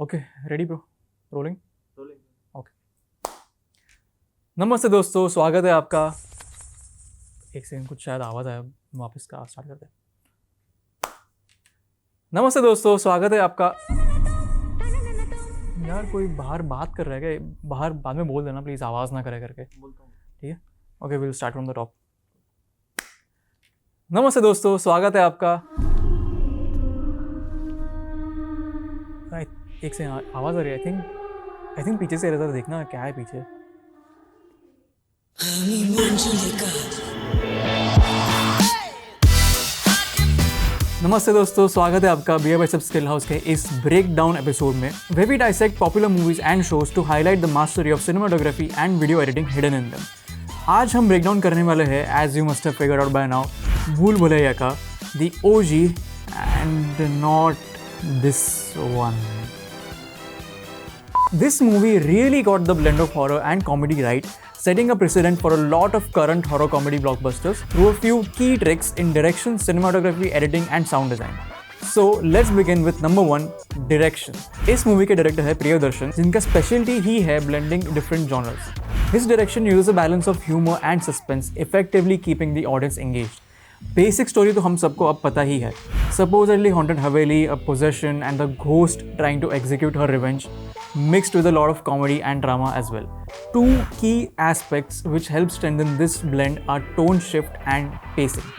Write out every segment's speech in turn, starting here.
Okay ready bro rolling rolling okay. नमस्ते दोस्तों, स्वागत है आपका। एक सेकंड, कुछ शायद आवाज़ आया, वापस का स्टार्ट करते हैं। नमस्ते दोस्तों, स्वागत है आपका। यार कोई बाहर बात कर रहा है क्या? बाहर बाद में बोल देना प्लीज़, आवाज़ ना करे करके। बोलता हूँ। ठीक है, okay will start from the top. नमस्ते दोस्तों, स्वागत है आपका। एक से आवाज़ आ रही है। आई थिंक पीछे से इधर देखना क्या है पीछे। नमस्ते दोस्तों, स्वागत है आपका BeerBiceps SkillHouse के इस ब्रेकडाउन एपिसोड में, where we dissect popular movies and shows to highlight the mastery of cinematography and video editing hidden in them. आज हम ब्रेकडाउन करने वाले हैं, as you must have figured out by now, भूल भुलैया का the OG and not this one. This movie really got the blend of horror and comedy right, setting a precedent for a lot of current horror comedy blockbusters through a few key tricks in direction, cinematography, editing and sound design. So let's begin with number 1, direction. इस movie के director है प्रियदर्शन, जिनका speciality ही है blending different genres. His direction uses a balance of humor and suspense, effectively keeping the audience engaged. Basic story तो हम सबको अब पता ही है. Supposedly haunted Haveli, a possession, and the ghost trying to execute her revenge, mixed with a lot of comedy and drama as well. Two key aspects which help strengthen this blend are tone shift and pacing.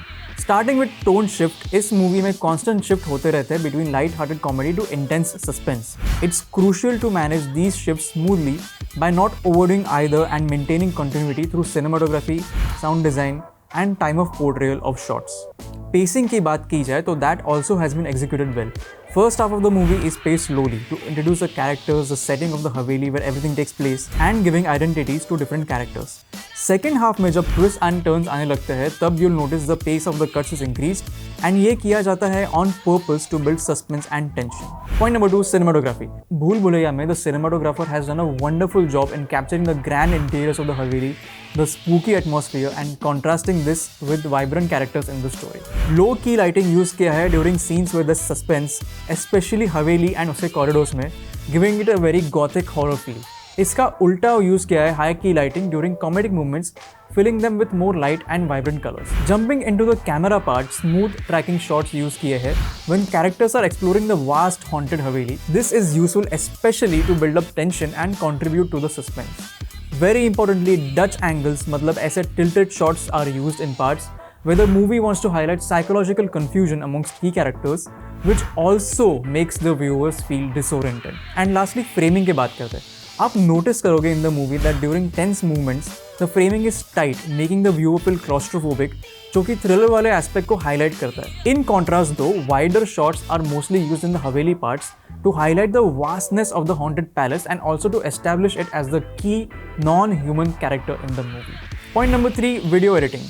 Starting with tone shift, इस movie में constant shift होते रहते हैं between light-hearted comedy to intense suspense. It's crucial to manage these shifts smoothly by not overdoing either and maintaining continuity through cinematography, sound design, and time of portrayal of shots. Pacing की बात की जाए तो that also has been executed well. First half of the movie is paced slowly to introduce the characters, the setting of the Haveli where everything takes place, and giving identities to different characters. Second half में जब twists and turns आने लगते हैं, तब you'll notice the pace of the cuts is increased, and ये किया जाता है on purpose to build suspense and tension. Point number 2, cinematography. भूल भुलैया में the cinematographer has done a wonderful job in capturing the grand interiors of the Haveli, the spooky atmosphere, and contrasting this with vibrant characters in the story. Low key lighting use किया है during scenes with the suspense, especially Haveli and उसके corridors में, giving it a very gothic horror feel. इसका उल्टा use किया है high की lighting during comedic movements, filling them with more light and vibrant colors. Jumping into the camera part, smooth tracking shots use किए हैं when characters are exploring the vast haunted Haveli. This is useful especially to build up tension and contribute to the suspense. Very importantly, Dutch angles, मतलब ऐसे tilted shots are used in parts where the movie wants to highlight psychological confusion amongst key characters, which also makes the viewers feel disoriented. And lastly, framing की बात करते हैं. आप notice करोगे in the movie that during tense movements the framing is tight, making the viewer feel claustrophobic, जो कि thriller वाले aspect को हाईलाइट करता है. In contrast though, wider shots are mostly used in the haveli parts to highlight the vastness of the haunted palace and also to establish it as the key non-human character in the movie. Point number 3, video editing.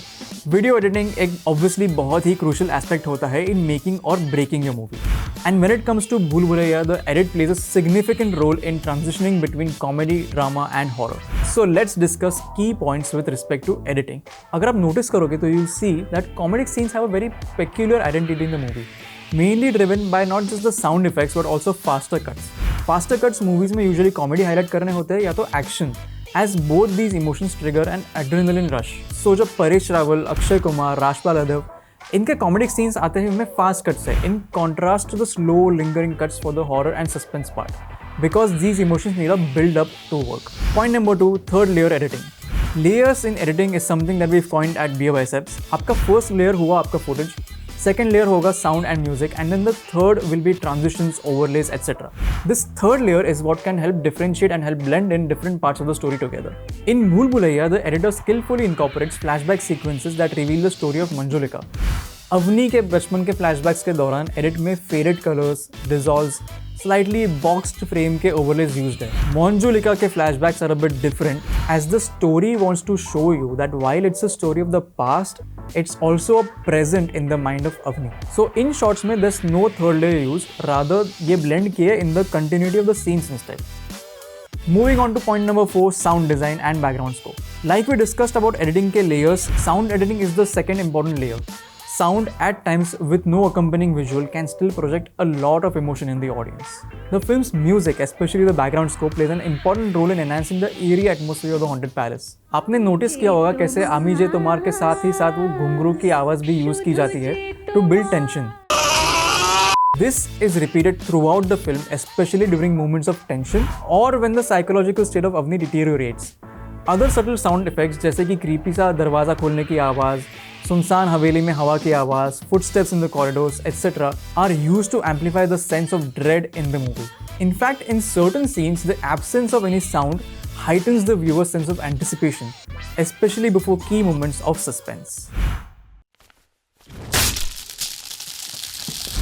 Video editing एक obviously बहुत ही crucial aspect होता है in making or breaking a movie. And when it comes to Bhool Bhulaiyaa, the edit plays a significant role in transitioning between comedy, drama and horror. So let's discuss key points with respect to editing. अगर आप notice करोगे तो you'll see that comedic scenes have a very peculiar identity in the movie. Mainly driven by not just the sound effects but also faster cuts. Faster cuts movies में usually comedy highlight करने होते हैं या तो action, as both these emotions trigger an adrenaline rush. So जब परेश रावल, अक्षय कुमार, राजपाल यादव, इनके comedic scenes आते हैं उनमें fast cuts है, in contrast to the slow lingering cuts for the horror and suspense part, because these emotions need a build up to work. Point number 2, third layer editing. Layers in editing is something that we've coined at BeerBiceps. आपका first layer हुआ आपका footage, second layer होगा sound and music, and then the third will be transitions, overlays, etc. This third layer is what can help differentiate and help blend in different parts of the story together. In Bhool Bhulaiyaa, the editor skillfully incorporates flashback sequences that reveal the story of Manjulika. Avani के बचपन के flashbacks के दौरान edit में faded colours, dissolves, slightly boxed frame के overlays used है. मंजुलिका के flashbacks are a bit different as the story wants to show you that while it's a story of the past, it's also a present in the mind of Avni. So in shots में there's no third layer used, rather ये blend किए in the continuity of the scenes instead. Moving on to point number 4, sound design and background score. Like we discussed about editing के layers, sound editing is the second important layer. Sound at times with no accompanying visual can still project a lot of emotion in the audience. The film's music, especially the background score, plays an important role in enhancing the eerie atmosphere of the haunted palace. आपने notice किया होगा कैसे आमी जे तोमार के साथ ही साथ वो घुंघरू की आवाज भी यूज की जाती है to build tension. This is repeated throughout the film, especially during moments of tension or when the psychological state of Avni deteriorates. Other subtle sound effects जैसे कि creepy सा दरवाजा खोलने की आवाज़, सुनसान हवेली में हवा की आवाज़, footsteps in the corridors, etc. are used to amplify the sense of dread in the movie. In fact, in certain scenes, the absence of any sound heightens the viewer's sense of anticipation, especially before key moments of suspense.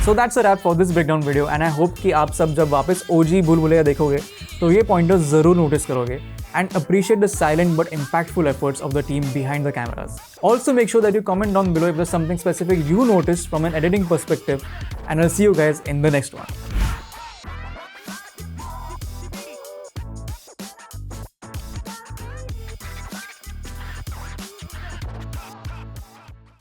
So that's a wrap for this breakdown video and I hope कि आप सब जब वापस OG भूल भुलैया देखोगे तो ये pointers ज़रूर notice करोगे and appreciate the silent but impactful efforts of the team behind the cameras. Also make sure that you comment down below if there's something specific you noticed from an editing perspective and I'll see you guys in the next one.